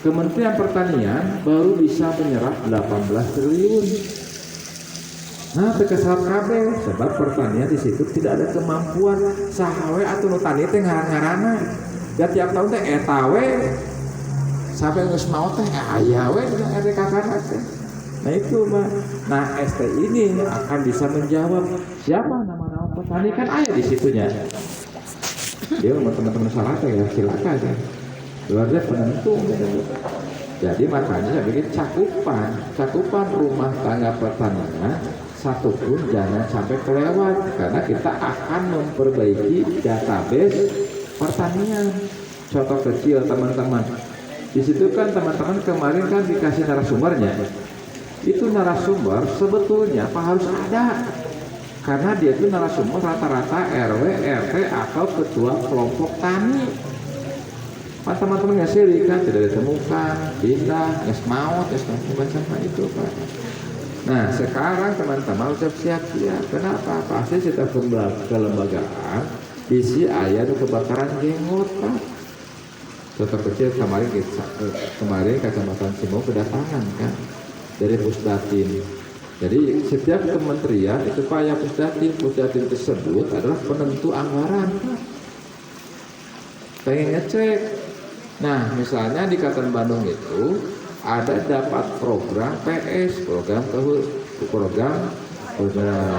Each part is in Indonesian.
Kementerian Pertanian baru bisa menyerap 18 triliun. Nah, terkesan kabeh sebab pertanian di situ tidak ada kemampuan sahawe atau nutani teh ngarang-ngarana. Dan tiap tahun teh etawe sampai geus maot teh aya we dina RDK teh. Nah itu mah. Nah, ST ini akan bisa menjawab siapa nama-nama petani kan ada di situnya. Dia teman-teman salah ya silakan ya. Keluarga penentu. Jadi makanya saya bikin cakupan rumah tangga pertanian satupun jangan sampai kelewat karena kita akan memperbaiki database pertanian. Contoh kecil teman-teman, di situ kan teman-teman kemarin kan dikasih narasumbernya. Itu narasumber sebetulnya apa harus ada karena dia itu narasumber rata-rata RW, RT atau ketua kelompok tani. Pak teman-teman nggak sih kan tidak ditemukan, pindah, nggak mau, bukan sama itu Pak. Nah sekarang teman-teman harus siap. Kenapa? Pasti setiap kelembagaan isi ayat kebakaran jenggot Pak. Contoh kecil kemarin Kecamatan Cimau kedatangan kan dari Pusdatin. Jadi setiap kementerian itu Pak ya Pusdatin tersebut adalah penentu anggaran Pak. Pengen ngecek. Nah misalnya di Kabupaten Bandung itu ada dapat program PS, program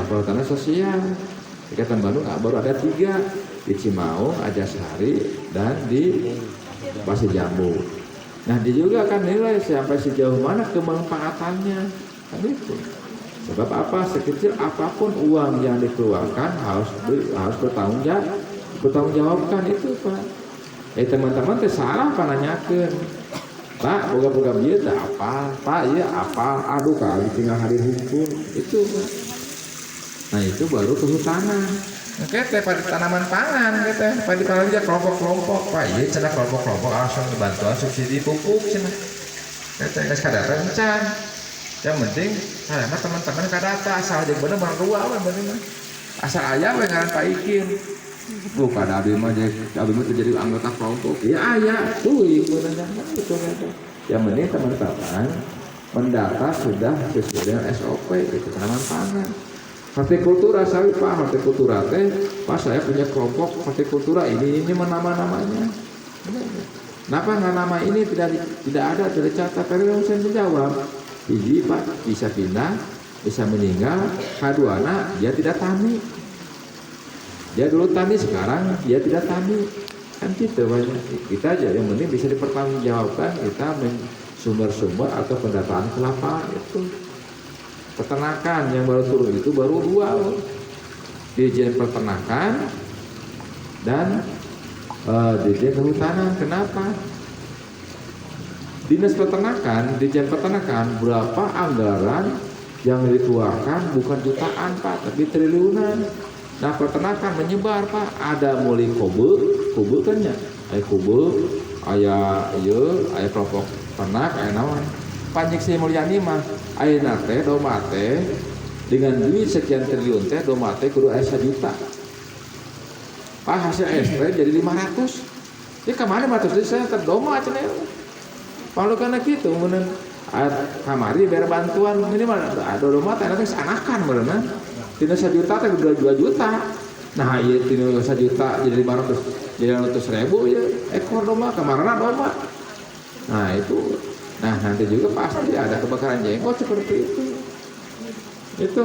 perhutanan sosial. Di Kabupaten Bandung baru ada 3 di Cimaung, Ajasari, dan di Pasir Jambu. Nah dia juga akan nilai sampai sejauh mana kemanfaatannya kan itu. Sebab apa? Sekecil apapun uang yang dikeluarkan harus bertanggung jawabkan itu Pak. Teman-teman teh salah apa nanyakeun. Pak, boga-boga bieu teh apal, Pak iya apal, aduh kali tinggal hari hukum itu Pak. Nah itu baru kehutanan. Oke, teh pada tanaman pangan teh, pada palingnya kelompok-kelompok, Pak iya cenah kelompok-kelompok langsung bantuan subsidi pupuk cenah. Teh geus kadata encan. Yang penting mah teman-teman kadata asal jeung bener mah dua we bener mah. Asal aya we ngaran paikin. Bukan abdi mah jadi anggota kelompok. Ya aya, tuh bener itu. Yang penting teman-teman mendata sudah sesuai dengan SOP itu tanaman pangan. Hortikultura sawit Pak, hortikultura teh Pak saya punya kelompok hortikultura ini nama-namanya. Kenapa nggak nama ini tidak ada tercatat? Tapi saya menjawab, biji Pak bisa pindah, bisa meninggal, kaduana dia tidak tani. Dia dulu tani, sekarang dia tidak tani. Kan gitu banyak. Kita aja yang penting bisa dipertanggungjawabkan kita sumber-sumber atau pendataan kelapa itu. Peternakan yang baru turun itu baru 2, Dirjen Peternakan dan Dirjen Kehutanan. Kenapa? Dinas Peternakan, Dirjen Peternakan berapa anggaran yang dikeluarkan bukan jutaan Pak, tapi triliunan. Nah peternakan menyebar Pak, ada mulai kubel kan ya, ada kubel, ada kelompok ternak, ada nawan. Panjik Sri Mulyani mah ayeuna teh domba teh dengan duit sekian triliun teh domba teh kudu aya 1 juta. Pak hasil SP jadi 500. Dia kemana 500 juta saya terdoma cenah. Kalau kana kitu mun kamari biar bantuan minimal ada domba teh nanti anakan beurna. Tina 1 juta teh 2 juta. Nah ieu tina 1 juta jadi 500 jadi 100.000 ya ekor domba kamarana domba. Nah itu. Nah nanti juga pasti ada kebakaran jenggot seperti itu. Itu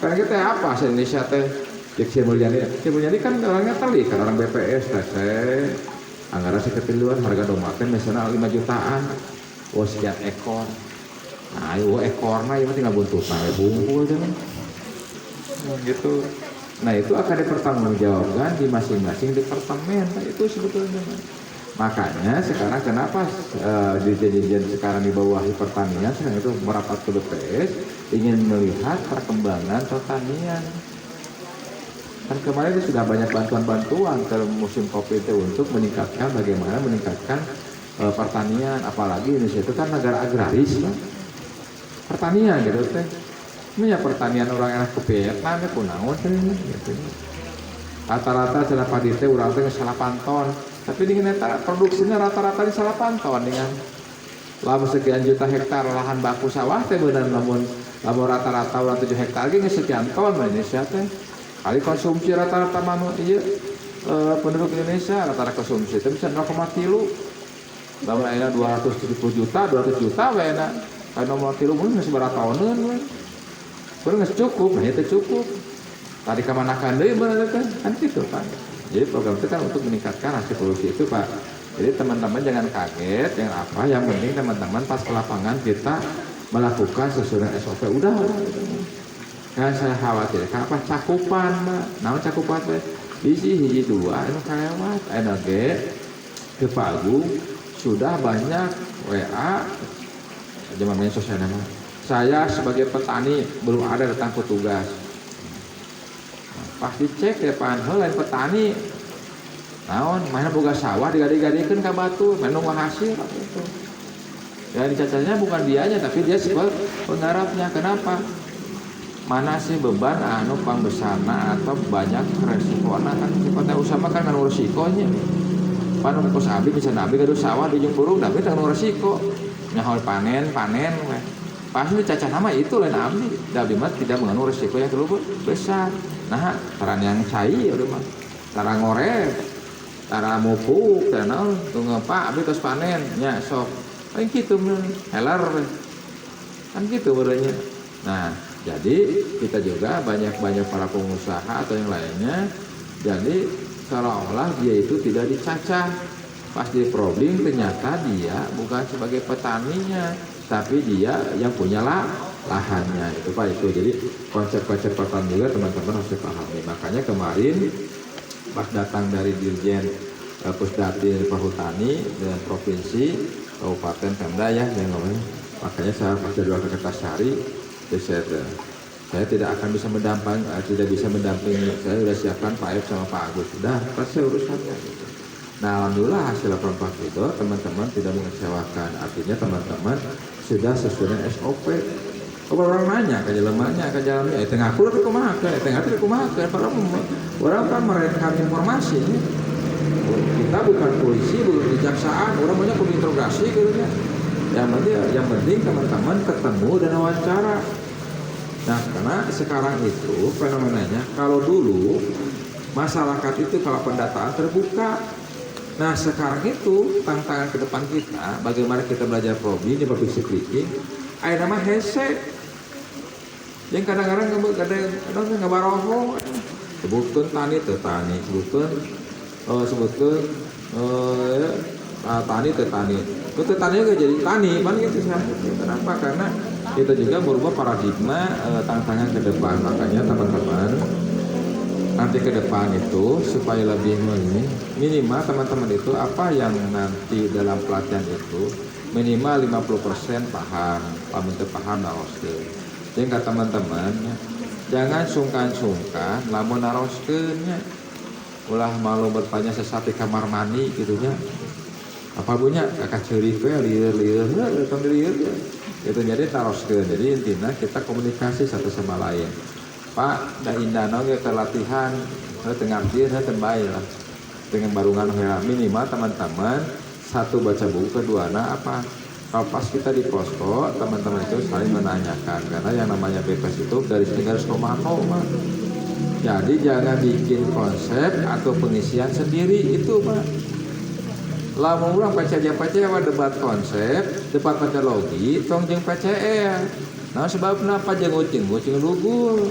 karena kita apa se-Indonesia teh Sri Mulyani kan orangnya teli kan orang BPS teh anggaran seketriliunan harga domba teh misalnya 5 jutaan. Sekian ekor. Nah ayo ekorna ieu tinggal buntutan bungkul kan. Gitu. Nah itu akan dipertanggungjawabkan di masing-masing departemen. Nah, itu sebetulnya. Makanya sekarang kenapa dirjen sekarang di bawah pertanian sekarang itu merapat ke BPS ingin melihat perkembangan pertanian. Kan kemarin itu sudah banyak bantuan-bantuan ke musim Covid itu untuk meningkatkan bagaimana meningkatkan pertanian, apalagi Indonesia itu kan negara agraris kan. Pertanian gitu teh. Ini ya pertanian orang enak ke Vietnam ya kunaon teh gitu. Rata-rata cenah padi teh urang teh 8 ton. Tapi dengan produksinya rata-rata di salah pantauan dengan lamun sekian juta hektar lahan baku sawah teh bener lamun rata-rata ulah 7 hektar ge sekian ton Indonesia teh. Kali konsumsi rata-rata penduduk Indonesia rata-rata konsumsi itu bisa 0,3. Lamun aya 200 juta we na. Kalau 0,3 mun geus sabaraha tahuneun we. Bener geus cukup, nah itu cukup. Tadi kamanakan deui bener kan kitu Pak. Jadi program itu kan untuk meningkatkan hasil produksi itu Pak. Jadi teman-teman jangan kaget, yang penting teman-teman pas ke lapangan kita melakukan sesuai SOP udah gitu. Nah saya khawatir apa cakupan Pak. Namun cakupan teh hiji 2 anu kalewat anu ge ke Pagu sudah banyak WA zaman sosial nama. Saya sebagai petani belum ada datang petugas. Pas dicek ya Pak, lain petani naon mana boga sawah digadi-gadikeun ka batu menung hasil gitu. Ya dicacanya bukan dianya tapi dia sebagai penggarapnya. Kenapa? Mana sih beban anu pambesarna atau banyak resikonya kan sifatnya usaha kan kan resikonya. Panu kos abdi bisa nabi gaduh sawah di ujung burung tapi teu resiko. Nyaho panen we. Pasti caca nama itu lain abdi. Abdi mah tidak mengandung resiko yang terlalu besar. Nah, taran yang cai udah mah. Cara ngorek, cara mupuk, dan naon tunggu Pak abdi tos panen nya sok. Paling kitu mah helar. Kan gitu berenya. Nah, jadi kita juga banyak para pengusaha atau yang lainnya. Jadi seolah-olah dia itu tidak dicacah. Pas di probing ternyata dia bukan sebagai petaninya, tapi dia yang punya lahannya itu Pak itu. Jadi konsep-konsep pertanian juga teman-teman harus dipahami. Makanya kemarin pas datang dari Dirjen Pusdati Perhutani dan Provinsi Kabupaten Pemda ya yang ngomongnya. Makanya saya pas jadwal ke Kertasari, saya tidak akan bisa tidak bisa mendampingi. Saya sudah siapkan Pak F sama Pak Agus. Sudah pasti urusannya gitu. Nah alhamdulillah hasil laporan itu teman-teman tidak mengecewakan. Artinya teman-teman sudah sesuai dengan SOP. Kalau orang nanya ke jalannya, tengah aku tapi kumaha orang kan merekam informasi. Kita bukan polisi, bukan kejaksaan, orang banyak interogasi gitu ya. Yang penting teman-teman ketemu dan wawancara. Nah karena sekarang itu fenomenanya kalau dulu masyarakat itu kalau pendataan terbuka. Nah sekarang itu tantangan ke depan kita bagaimana kita belajar probing di public speaking ada nama hese yang kadang-kadang ngabaroho sebutkan tani sebutkan tani itu tani gak jadi tani mana gitu. Kenapa? Karena kita juga berubah paradigma tantangan ke depan. Makanya teman-teman nanti ke depan itu supaya lebih minimal teman-teman itu apa yang nanti dalam pelatihan itu minimal 50% paham, paham naroskeun. Jadi kata teman-teman jangan sungkan-sungkan lamun naroskeunnya. Ulah malu bertanya sesat di kamar mandi gitunya. Apa punya kakak cerik we lieur itu jadi naroskeun. Jadi intinya kita komunikasi satu sama lain. Pak, da indana ge latihan, tengah dia terbaik lah. Dengan barungan minimal teman-teman satu baca buku, keduana apa? Kalau pas kita di posko, teman-teman itu saling menanyakan karena yang namanya BPS itu dari garis komando Pak. Jadi jangan bikin konsep atau pengisian sendiri itu Pak. Lamun urang PCJ-PCJ debat konsep, debat metodologi, tong jeung PCR. Nah sebabna apa jeung ucing lugur.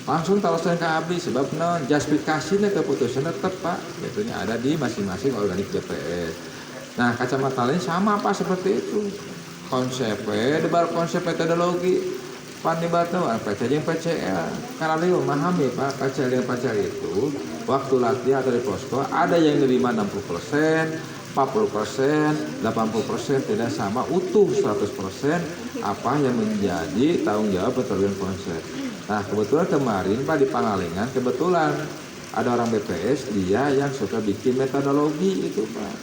Langsung tawasan ke abdi sebab justifikasinya keputusannya tepat yaitu ada di masing-masing organik BPS. Nah kacamata lain sama apa seperti itu konsep debar konsep metodologi pandebatnya PCJ yang PCL karena dia memahami Pak PCL yang PCL itu waktu latihan atau di posko ada yang nerima 60%, 40%, 80% tidak sama utuh 100% apa yang menjadi tanggung jawab penerbitan konsep. Nah kebetulan kemarin Pak di Pangalengan kebetulan ada orang BPS dia yang suka bikin metodologi itu Pak.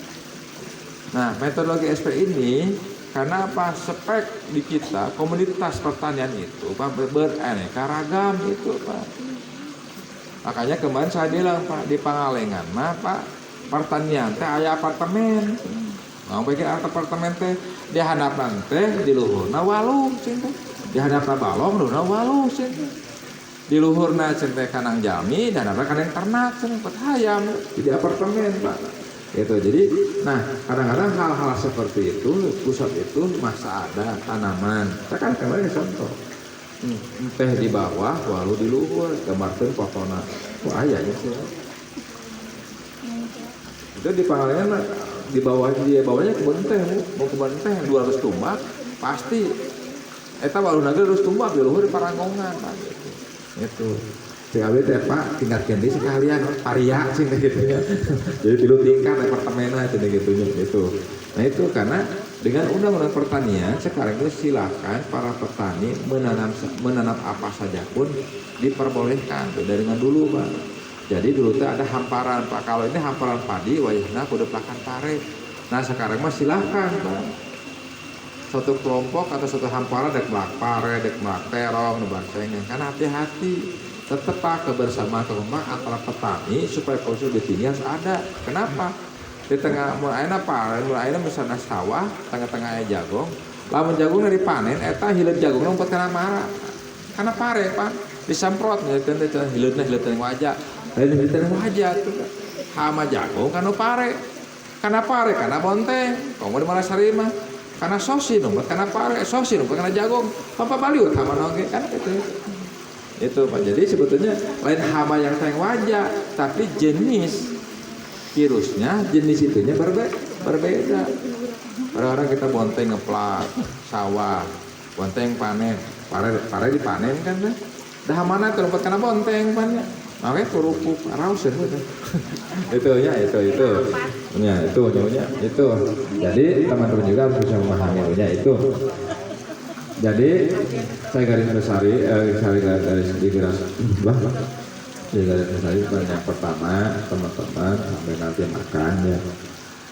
Nah metodologi SP ini karena apa spek di kita komunitas pertanian itu Pak beraneka ragam itu Pak. Makanya kemarin saya bilang Pak di Pangalengan, nah Pak pertanian teh aya apartemen. Mau bikin apartemen teh di hadapan teh di luhurna walung cinta. Di hadapan balong luna walung cinta. Di luhurna cinta kanang jalmi dan hadapan kanang ternak cinta hayam di apartemen Pak. Itu jadi nah kadang-kadang hal-hal seperti itu pusat itu masa ada tanaman. Saya kan kemarin contoh. Teh di bawah walau di luhur gambarkeun fotona. Wah ayahnya sih. Itu di Pangalengan di bawahnya kebun teh, mau kebun teh 200 tumbak pasti eta waluna ge 200 tumbak di luhur di Paranggongan Pak gitu. Itu TKW teh Pak tingkat ganti sekalian paria sih gitu ya. Jadi tilu tingkat apartemennya gitu gitu. Nah itu karena dengan undang-undang pertanian sekarang itu silakan para petani menanam apa saja pun diperbolehkan. Beda dengan dulu Pak. Jadi dulu tuh ada hamparan Pak. Kalau ini hamparan padi, wayahna kudu pakan pare. Nah sekarang mah silahkan Pak. Suatu kelompok atau suatu hamparan dek melak pare, dek melak terong, nebangsengan. Kan hati-hati. Tetap Pak kebersamaan kelompok antara petani supaya proses lebih tinggi harus ada. Kenapa? Di tengah mulai pare, mulai misalnya sawah, tengah-tengah jagong. Lamun jagong dari panen, eta hilet jagong lompat kena marah. Karena pare Pak disemprot, hilet wajah. Lain hilet wajah tuh. Hama jagung karena pare. Karena bonteng. Kamu di mana sarima? Karena sosi dong, karena pare, sosi dong, karena jagung. Apa baliut hama nongke kan itu. Itu Pak. Jadi sebetulnya lain hama yang teng wajah, tapi jenis virusnya, jenis itunya berbeda. Kadang-kadang kita bonteng ngeplak sawah, bonteng panen, pare dipanen kan dah. Dah mana terdapat karena bonteng panen. Makanya kerupuk raus itu. Itu. Ya, itu. Jadi teman-teman juga harus bisa memahaminya itu. Jadi saya garis besari garis yang pertama teman-teman sampai nanti makan ya.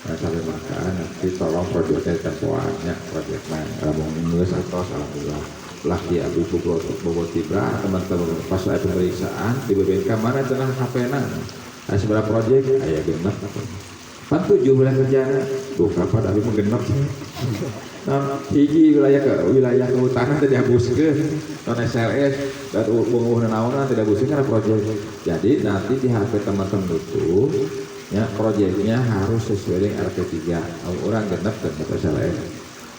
Sampai makan nanti tolong proyeknya tempoannya proyeknya ngomong nulis atau alhamdulillah laki Abu Bogor Tibra teman-teman pas ada pemeriksaan di BBNK mana cenah HP-na ada seberapa proyek aya genep pan 7 wilayah kerjana tuh kapan Abi mau genep nah hiji wilayah kehutanan tadi habuskeun non SLS dan bunguh naonan tidak habuskeun karena proyek jadi nanti di HP teman-teman itu ya proyeknya harus sesuai dengan RT3 orang genep SLS.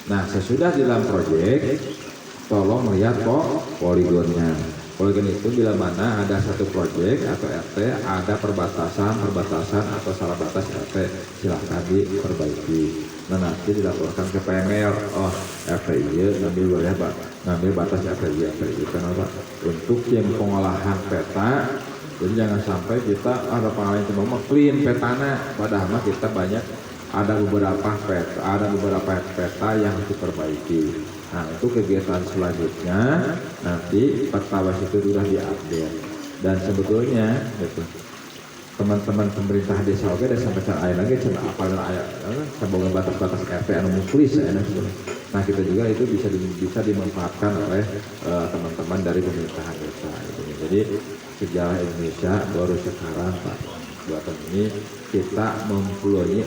Nah sesudah di dalam proyek tolong melihat poligonnya. Poligon itu bila mana ada satu proyek atau RT ada perbatasan atau salah batas RT silahkan diperbaiki. Nah nanti dilaporkan ke PML. Oh RT ngambil batas RT kenapa? Untuk yang pengolahan peta. Jadi jangan sampai kita ada pengalaman cuma clean petana, padahal kita banyak ada beberapa peta yang harus diperbaiki. Nah itu kegiatan selanjutnya nanti peta itu sudah diupdate dan sebetulnya gitu, teman-teman pemerintah desa oke dan sampai cara air lagi cina apa dan ayat sebagai batas-batas RT anu mutulis nah kita juga itu bisa dimanfaatkan oleh teman-teman dari pemerintahan desa gitu. Jadi sejarah Indonesia baru sekarang Pak buatan ini kita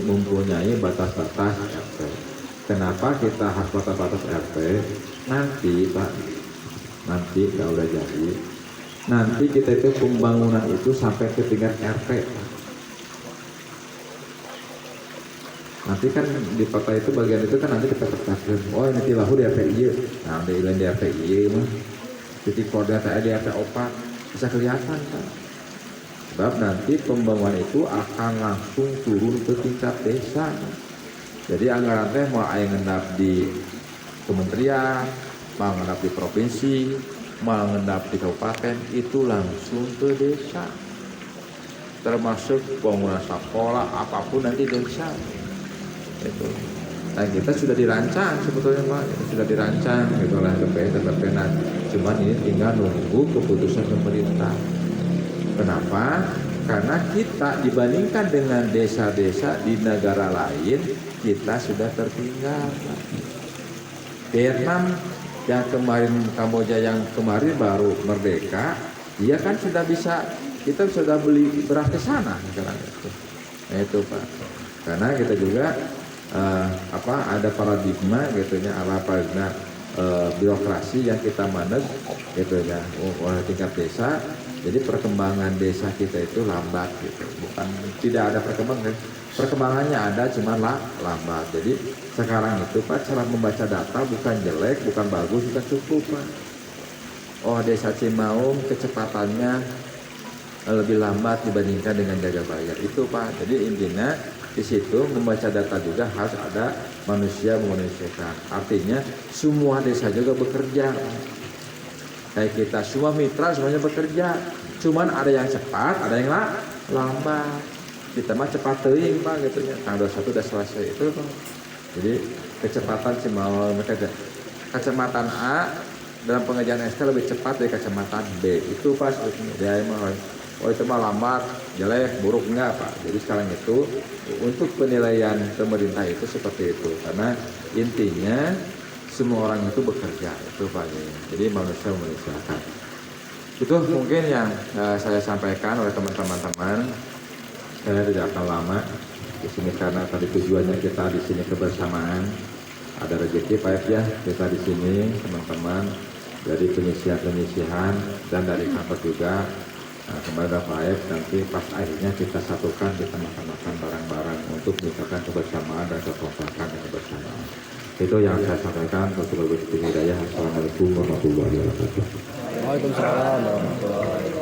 mempunyai batas-batas RT. Kenapa kita harus batas-batas RT? Nanti Pak, kalau udah jadi, nanti kita itu pembangunan itu sampai ke tingkat RT. Nanti kan di kota itu bagian itu kan nanti kita tetapkan, oh ini tilahu di RTI, nah di RTI mah, titik koordinat di RT 4 bisa kelihatan Pak. Sebab nanti pembangunan itu akan langsung turun ke tingkat desa. Jadi anggaran teh mau aya ngendap di kementerian, mau ngendap di provinsi, mau ngendap di kabupaten itu langsung ke desa. Termasuk bangunan sekolah apapun nanti desa. Itu. Nah kita sudah dirancang sebetulnya Pak, sudah dirancang gitu oleh TPN. Cuman ini tinggal nunggu keputusan pemerintah. Kenapa? Karena kita dibandingkan dengan desa-desa di negara lain, kita sudah tertinggal. Vietnam yang kemarin, Kamboja yang kemarin baru merdeka, dia kan sudah bisa, kita sudah beli beras ke sana sekarang itu. Nah itu Pak, karena kita juga ada paradigma gitunya, paradigma birokrasi yang kita manage gitunya oleh tingkat desa. Jadi perkembangan desa kita itu lambat gitu, bukan tidak ada perkembangan, perkembangannya ada cuma lambat. Jadi sekarang itu Pak, cara membaca data bukan jelek, bukan bagus, bukan cukup Pak. Oh desa Cimaung kecepatannya lebih lambat dibandingkan dengan Jagabayar itu Pak. Jadi intinya di situ membaca data juga harus ada manusia memanusiakan. Artinya semua desa juga bekerja. Kayak kita semua mitra semuanya bekerja. Cuman ada yang cepat, ada yang lambat. Kita mah cepat teuing Pak gitu ya. Tanggal 21 udah selesai itu Pak. Jadi kecepatan Cimaung kecamatan A dalam pengerjaan SK lebih cepat dari kecamatan B. Itu Pak sebetulnya. Dia emang itu mah lambat, jelek, buruk enggak Pak. Jadi sekarang itu untuk penilaian pemerintah itu seperti itu. Karena intinya semua orang itu bekerja itu Pak. Jadi manusia memanusiakan. Itu mungkin yang saya sampaikan oleh teman-teman. Saya tidak akan lama di sini karena tadi tujuannya kita di sini kebersamaan. Ada rezeki Pak ya kita di sini teman-teman dari penyisihan dan dari kantor juga. Nah, kepada Pak Aep nanti pas akhirnya kita satukan, kita makan-makan bareng-bareng untuk meningkatkan kebersamaan dan kekompakan kebersamaan. Itu yang saya sampaikan. Wassalamualaikum warahmatullahi wabarakatuh. Waalaikumsalam warahmatullahi wabarakatuh.